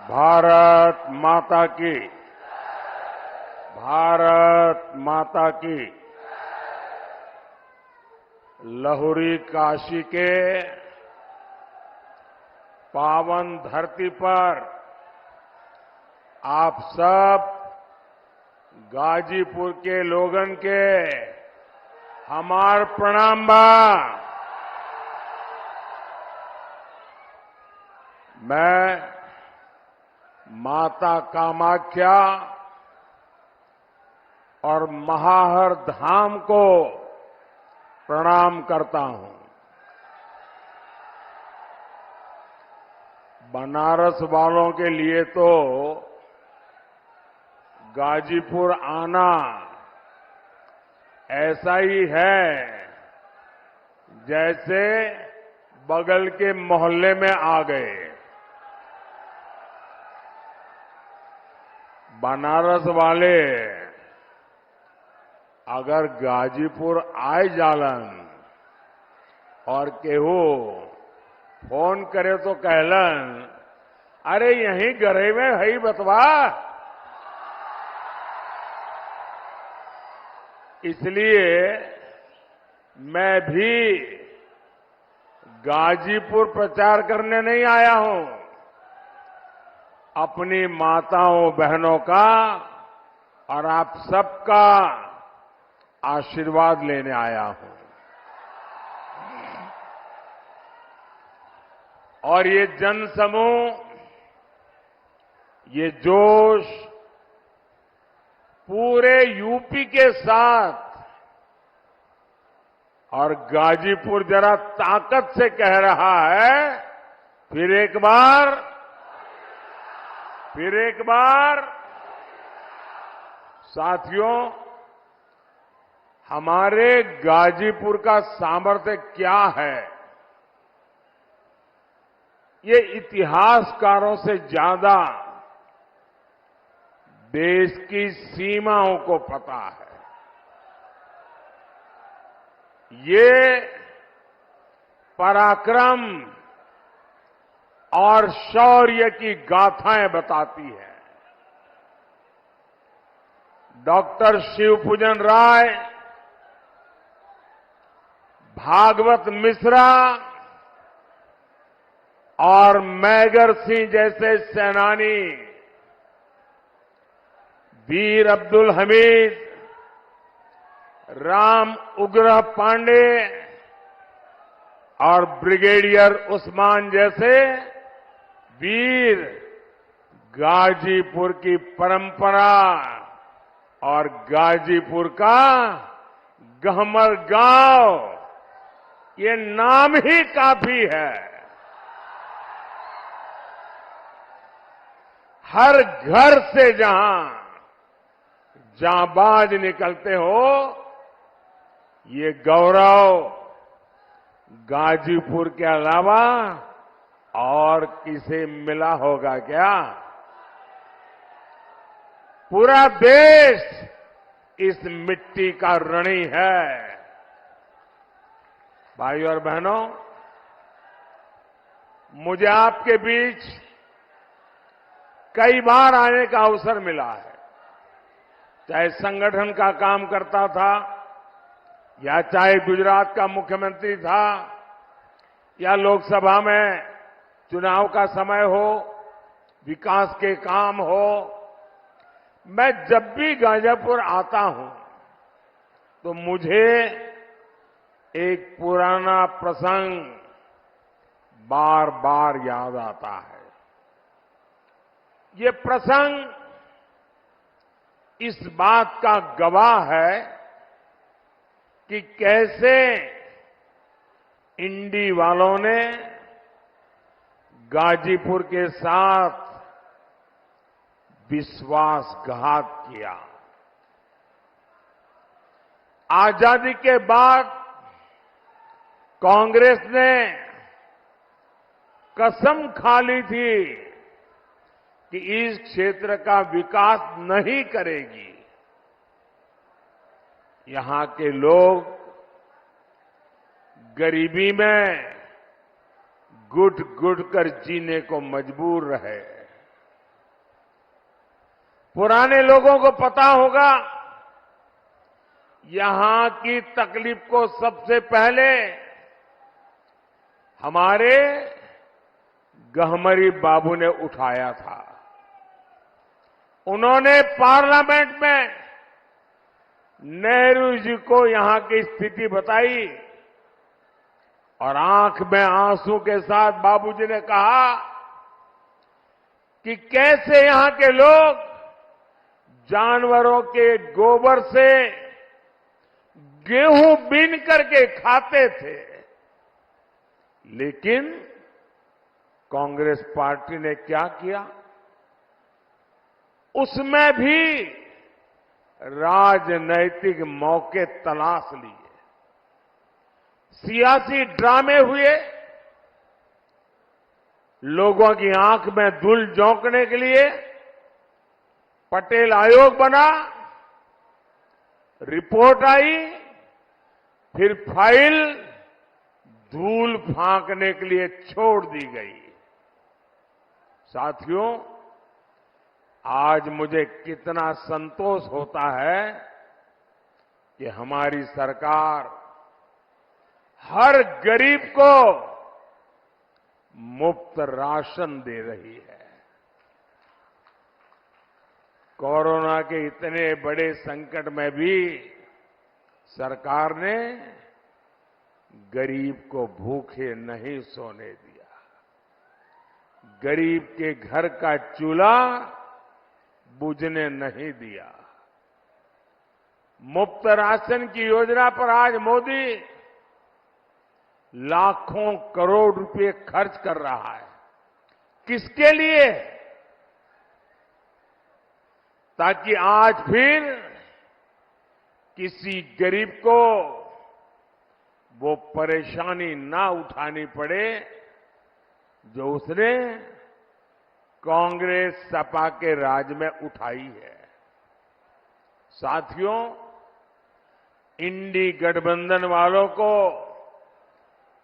भारत माता की, भारत माता की। लहुरी काशी के पावन धरती पर आप सब गाजीपुर के लोगन के हमार प्रणाम बा। मैं माता कामाख्या और महाहर धाम को प्रणाम करता हूं। बनारस वालों के लिए तो गाजीपुर आना ऐसा ही है जैसे बगल के मोहल्ले में आ गए। बनारस वाले अगर गाजीपुर आए जालन और केहू फोन करे तो कहलन, अरे यहीं गरे में है बतवा। इसलिए मैं भी गाजीपुर प्रचार करने नहीं आया हूं, अपनी माताओं बहनों का और आप सबका आशीर्वाद लेने आया हूं। और ये जनसमूह, ये जोश पूरे यूपी के साथ, और गाजीपुर जरा ताकत से कह रहा है, फिर एक बार साथियों, हमारे गाजीपुर का सामर्थ्य क्या है, ये इतिहासकारों से ज्यादा देश की सीमाओं को पता है। ये पराक्रम और शौर्य की गाथाएं बताती है। डॉक्टर शिवपूजन राय, भागवत मिश्रा और मैगर सिंह जैसे सेनानी, वीर अब्दुल हमीद, राम उग्रह पांडे और ब्रिगेडियर उस्मान जैसे वीर गाजीपुर की परंपरा और गाजीपुर का गहमर गांव, ये नाम ही काफी है। हर घर से जहां जांबाज निकलते हो, ये गौरव गाजीपुर के अलावा और किसे मिला होगा क्या? पूरा देश इस मिट्टी का ऋणी है। भाइयों और बहनों, मुझे आपके बीच कई बार आने का अवसर मिला है, चाहे संगठन का काम करता था, या चाहे गुजरात का मुख्यमंत्री था, या लोकसभा में चुनाव का समय हो, विकास के काम हो। मैं जब भी गाजीपुर आता हूं तो मुझे एक पुराना प्रसंग बार बार याद आता है। ये प्रसंग इस बात का गवाह है कि कैसे इंडी वालों ने गाजीपुर के साथ विश्वासघात किया। आजादी के बाद कांग्रेस ने कसम खा ली थी कि इस क्षेत्र का विकास नहीं करेगी। यहां के लोग गरीबी में घुट घुट कर जीने को मजबूर रहे। पुराने लोगों को पता होगा, यहां की तकलीफ को सबसे पहले हमारे गहमरी बाबू ने उठाया था। उन्होंने पार्लियामेंट में नेहरू जी को यहां की स्थिति बताई और आंख में आंसू के साथ बाबूजी ने कहा कि कैसे यहां के लोग जानवरों के गोबर से गेहूं बीन करके खाते थे, लेकिन कांग्रेस पार्टी ने क्या किया, उसमें भी राजनैतिक मौके तलाश लिए, सियासी ड्रामे हुए, लोगों की आंख में धूल झोंकने के लिए पटेल आयोग बना, रिपोर्ट आई, फिर फाइल धूल फांकने के लिए छोड़ दी गई। साथियों, आज मुझे कितना संतोष होता है कि हमारी सरकार हर गरीब को मुफ्त राशन दे रही है। कोरोना के इतने बड़े संकट में भी सरकार ने गरीब को भूखे नहीं सोने दिया, गरीब के घर का चूल्हा बुझने नहीं दिया। मुफ्त राशन की योजना पर आज मोदी लाखों करोड़ रुपए खर्च कर रहा है। किसके लिए? ताकि आज फिर किसी गरीब को वो परेशानी ना उठानी पड़े जो उसने कांग्रेस सपा के राज में उठाई है। साथियों, इंडी गठबंधन वालों को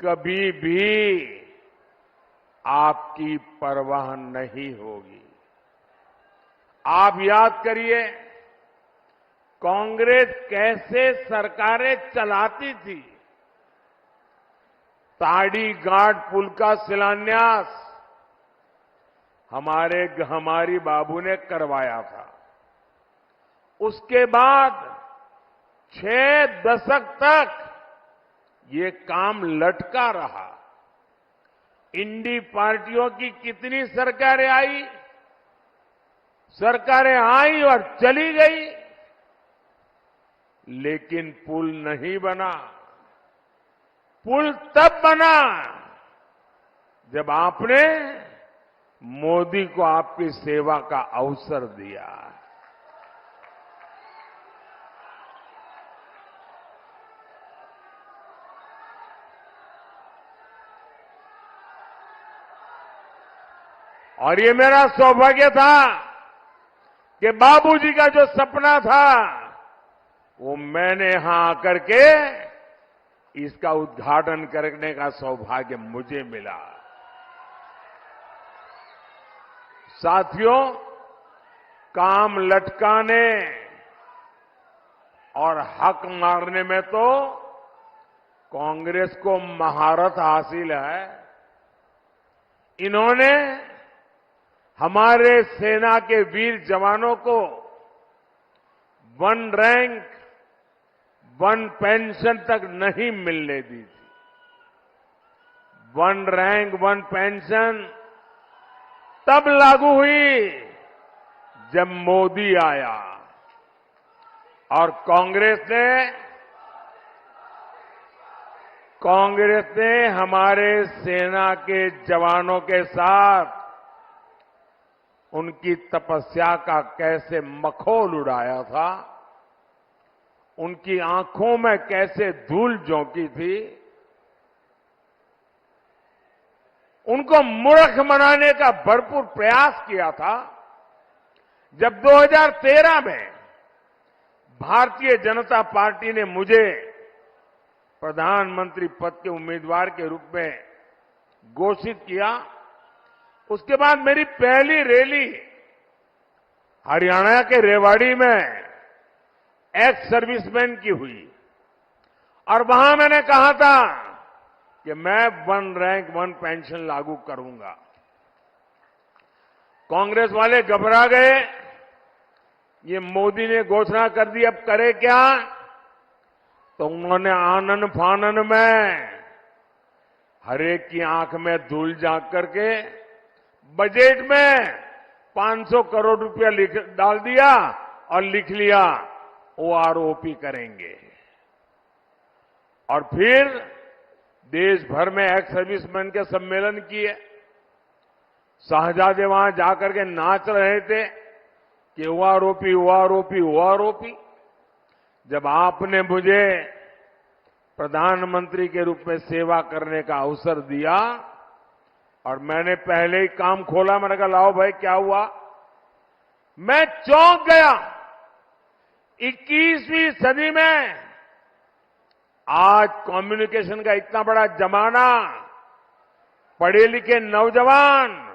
कभी भी आपकी परवाह नहीं होगी। आप याद करिए, कांग्रेस कैसे सरकारें चलाती थी। ताड़ी घाट पुल का शिलान्यास हमारी बाबू ने करवाया था। उसके बाद 6 दशक तक ये काम लटका रहा। इंडी पार्टियों की कितनी सरकारें आई, सरकारें आई और चली गई, लेकिन पुल नहीं बना। पुल तब बना जब आपने मोदी को आपकी सेवा का अवसर दिया। और ये मेरा सौभाग्य था कि बाबूजी का जो सपना था वो मैंने यहां आकर के इसका उद्घाटन करने का सौभाग्य मुझे मिला। साथियों, काम लटकाने और हक मारने में तो कांग्रेस को महारत हासिल है। इन्होंने हमारे सेना के वीर जवानों को 1 रैंक 1 पेंशन तक नहीं मिलने दी थी। 1 रैंक 1 पेंशन तब लागू हुई जब मोदी आया और कांग्रेस ने हमारे सेना के जवानों के साथ उनकी तपस्या का कैसे मखौल उड़ाया था, उनकी आंखों में कैसे धूल झोंकी थी, उनको मूर्ख बनाने का भरपूर प्रयास किया था। जब 2013 में भारतीय जनता पार्टी ने मुझे प्रधानमंत्री पद के उम्मीदवार के रूप में घोषित किया, उसके बाद मेरी पहली रैली हरियाणा के रेवाड़ी में एक्स सर्विसमैन की हुई और वहां मैंने कहा था कि मैं 1 रैंक 1 पेंशन लागू करूंगा। कांग्रेस वाले घबरा गए, ये मोदी ने घोषणा कर दी, अब करे क्या? तो उन्होंने आनन फानन में हरेक की आंख में धूल झांक करके बजट में 500 करोड़ रुपया डाल दिया और लिख लिया ओआरओपी करेंगे। और फिर देश भर में एक्स सर्विसमैन के सम्मेलन किए। साहजादे वहां जाकर के नाच रहे थे कि ओआरओपी ओआरओपी ओआरओपी। जब आपने मुझे प्रधानमंत्री के रूप में सेवा करने का अवसर दिया और मैंने पहले ही काम खोला, मैंने कहा लाओ भाई क्या हुआ? मैं चौंक गया। 21वीं सदी में आज कम्युनिकेशन का इतना बड़ा जमाना, पढ़े लिखे नौजवान